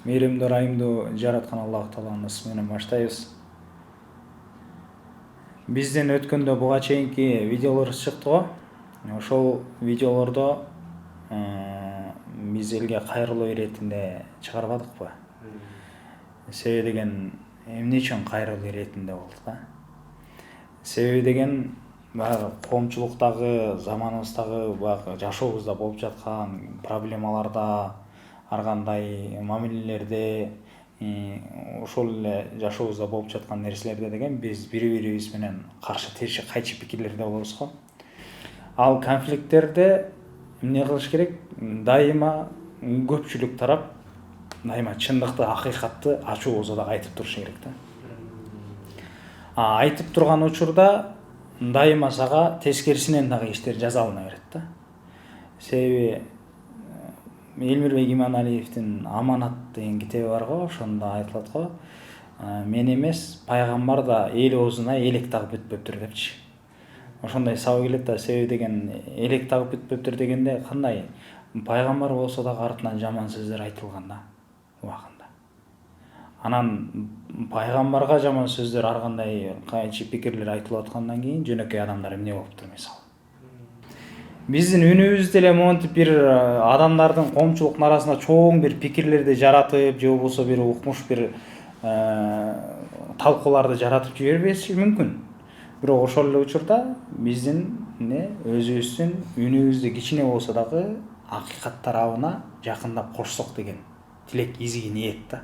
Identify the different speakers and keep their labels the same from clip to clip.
Speaker 1: Мейірімді райымды жаратқан Аллах Тааланын ысымынан баштайбыз. Бизден өткөндө буга чейинки видеолор чыкты го. Ошол видеолордо биз элге кайрылуу иретинде чыгарбадыкпы? Себеби деген эмне үчүн кайрылуу иретинде болдук да? Себеби деген баягы коомчулуктагы заманыбыздагы баягы жашообузда болуп жаткан проблемаларда, ар кандай мамилелерде, ошол эле жашообузда болуп жаткан нерселерде деген биз бири-бирибиз менен каршы кайчы пикирлерде болобуз го. Ал конфликттерде эмне кылыш керек? Дайыма көпчүлүк тарап дайыма чындыкты, акыйкатты ачуу болсо дагы айтып туруш керек да. Айтып турган учурда дайыма сага тескерисинен дагы иштер жазалына берет да. Себеби Элмирбек Иманалиевдин Аманат деген китеби бар го, ошондо айтылат го. Мен эмес, пайгамбар да эл оозуна элек тагып бүтпөптүр депчи. Ошондой сабак келет да, себеби деген элек тагып бүтпөптүр дегенде кандай пайгамбар болсо дагы артынан жаман сөздөр айтылган да убагында. Анан пайгамбарга жаман сөздөр ар кандай кайчы пикирлер айтылып аткандан кийин жөнөкөй адамдар эмне болуптур мисалы. Биздин үнүбүз деле монтип бир адамдардын коомчулуктун арасында чоң бир пикирлерди жаратып, же болбосо бир укмуш бир талкууларды жаратып жибербеши мүмкүн. Бирок ошол эле учурда биздин өзүбүздүн үнүбүздү кичине болсо дагы акыйкат тарабына жакындап кошсок деген тилек, изги ниет да.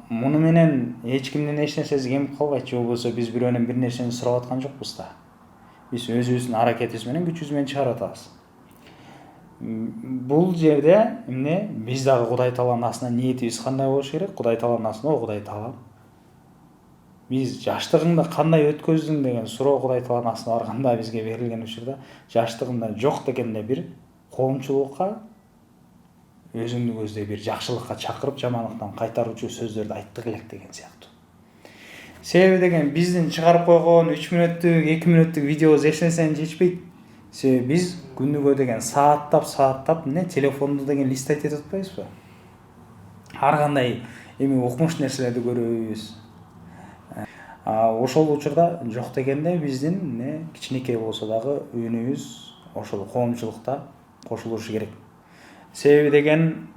Speaker 1: Муну менен эч кимдин эч нерсеси кемип калбайт, же болбосо биз бирөөнөн бир нерсени сурап аткан жокпуз да. Биз өзүбүздүн аракетибиз менен, күчүбүз менен чыгарып атабыз. Бул жерде биз дагы Кудай Тааланын астына ниетибиз кандай болуш керек? Кудай Тааланын астына, Кудай Таала, биз жаштыгыңды кандай өткөздүң деген суроо Кудай Тааланын астына барганда бизге берилген учурда жаштыгымда жок дегенде бир коомчулукка өзүңдү көздөй бир жакшылыкка чакырып, жамандыктан кайтаруучу сөздөрдү айттык элек деген сыяктуу. Себеби деген биздин чыгарып койгон 3 мүнөттүк, 2 мүнөттүк видеобуз эч нерсени жетишпейт. Себеби биз күнүгө деген сааттап телефонду деген листать этип атпайбызбы? Ар кандай укмуш нерселерди көрөбүз. Ошол учурда жок дегенде биздин кичинекей болсо дагы үнүбүз ошол коомчулукта кошулушу керек. Себеби деген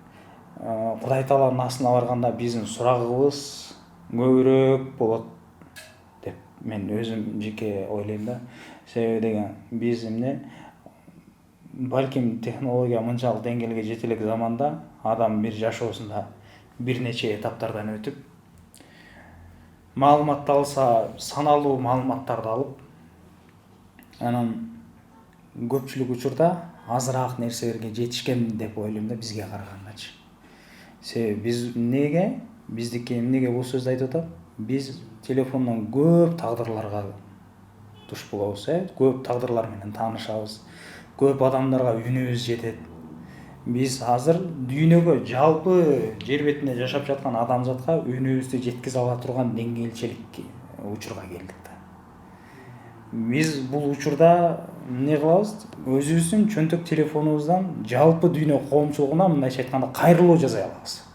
Speaker 1: Кудай Тааланын астына барганда биздин сурагыбыз көбүрөөк болот деп мен өзүм жеке ойлойм да. Себеби деген биз балким технология мынчалык деңгээлге жете элек заманда адам бир жашоосунда бир нече этаптардан өтүп, маалыматты алса, саналуу маалыматтарды алып, анан көпчүлүк учурда азыраак нерселерге жетишкен деп ойлойм да, бизге карагандачы. Себеби биз биздики эмнеге бул сөздү айтып атам? Биз телефондон көп тагдырларга туш болобуз, көп тагдырлар менен таанышабыз, көп адамдарга үнүбүз жетет. Биз азыр дүйнөгө, жалпы жер бетинде жашап жаткан адамзатка үнүбүздү жеткизе ала турган деңгээлчилик учурга келдик да. Биз бул учурда эмне кылабыз? Өзүбүздүн чөнтөк телефонубуздан жалпы дүйнө коомчулугуна мындайча айтканда кайрылуу жасай алабыз.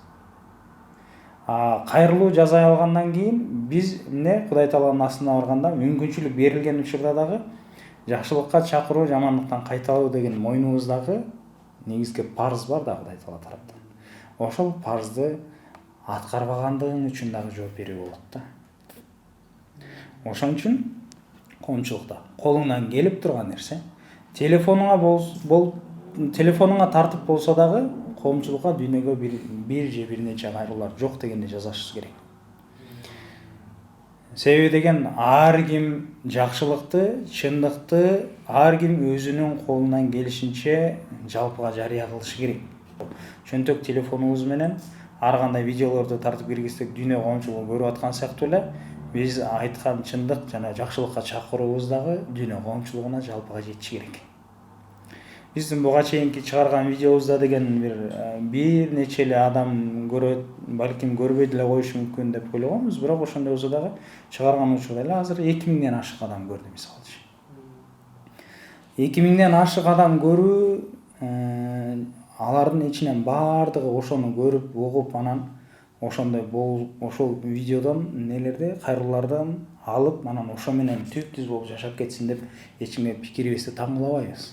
Speaker 1: Кайрылуу жасай алгандан кийин биз Кудай Тааланын астына барганда мүмкүнчүлүк берилген учурда дагы жакшылыкка чакыруу, жамандыктан кайталуу деген мойнубуздагы негизги парыз бар да Кудай Таала тараптан. Ошол парызды аткарбагандыгың үчүн дагы жооп берүү болот да. Ошон үчүн коомчулукта колуңдан келип турган нерсе, телефонуңа тартып болсо дагы коомчулукка дүйнөгө бир же бир нече кайрылуулар жок дегенде жазышыбыз керек. Себеби деген ар ким жакшылыкты, чындыкты ар ким өзүнүн колунан келишинче жалпыга жарыя кылышы керек. Чөнтөк телефонубуз менен ар кандай видеолорду тартып киргизсек, дүйнө коомчулугу көрүп аткан сыяктуу эле биз айткан чындык жана жакшылыкка чакыруубуз дагы дүйнө коомчулугуна жалпыга жетиши керек. Биздин буга чейинки чыгарган видеобузда деген бир нече эле адам көрөт, балким көрбөй деле коюшу мүмкүн деп ойлогонбуз, бирок ошондой болсо дагы чыгарган учурда эле азыр 2000ден ашык адам көрдү мисалчы. 2000ден ашык адам көрүү алардын ичинен баардыгы ошону көрүп угуп анан ошондой ошол видеодон нелерди кайрылуулардан алып анан ошо менен түп түз болуп жашап кетсин деп эч кимге пикирибизди таңуулабайбыз.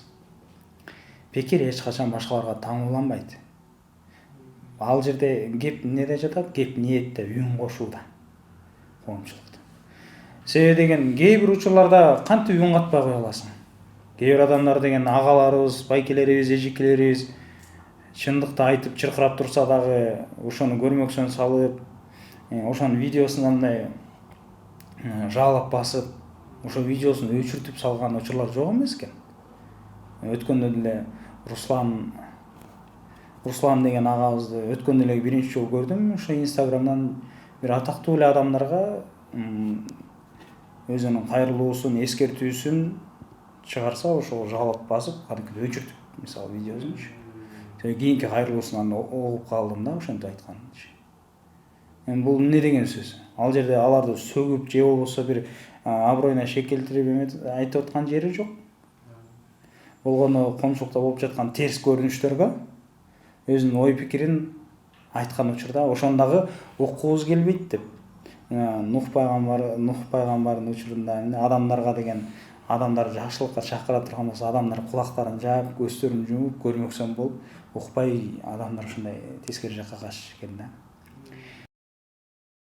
Speaker 1: Пикир эч качан башкаларга таңууланбайт. Ал жерде кеп неде жатат? Кеп ниетте, үн кошууда, коомчулукта. Себеби деген кээ бир учурларда кантип үн катпай кое аласың? Кээ бир адамдар деген агаларыбыз, байкелерибиз, эжекелерибиз чындыкты айтып чыркырап турса дагы ошону көрмөксөн салып, ошонун видеосун андай жалап басып, ошо видеосун өчүртүп салган учурлар жок эмес экен. Өткөндө деле Руслан деген агабызды өткөндө эле биринчи жолу көрдүм. Ошо Инстаграмдан бир атактуу эле адамдарга өзүнүн кайрылуусун, эскертүүсүн чыгарса, ошого жалап басып, кадимкидей өчүртүп, мисалы видеосунчу. Кийинки кайрылуусунан угуп калдым да ошентип айтканынчы. Эми бул эмне деген сөз? Ал жерде аларды сөгүп же болбосо бир аброюна шек келтирип айтып аткан жери жок. Болгону коомчулукта болуп жаткан терс көрүнүштөргө өзүнүн ой пикирин айткан учурда ошондагы уккубуз келбейт деп. Нух пайгамбардын учурунда адамдарга деген адамдар жакшылыкка чакыра турган болсо адамдар кулактарын жаап, көздөрүн жумуп, көрмөксөн болуп, укпай адамдар ушундай тескери жакка качыш экен да.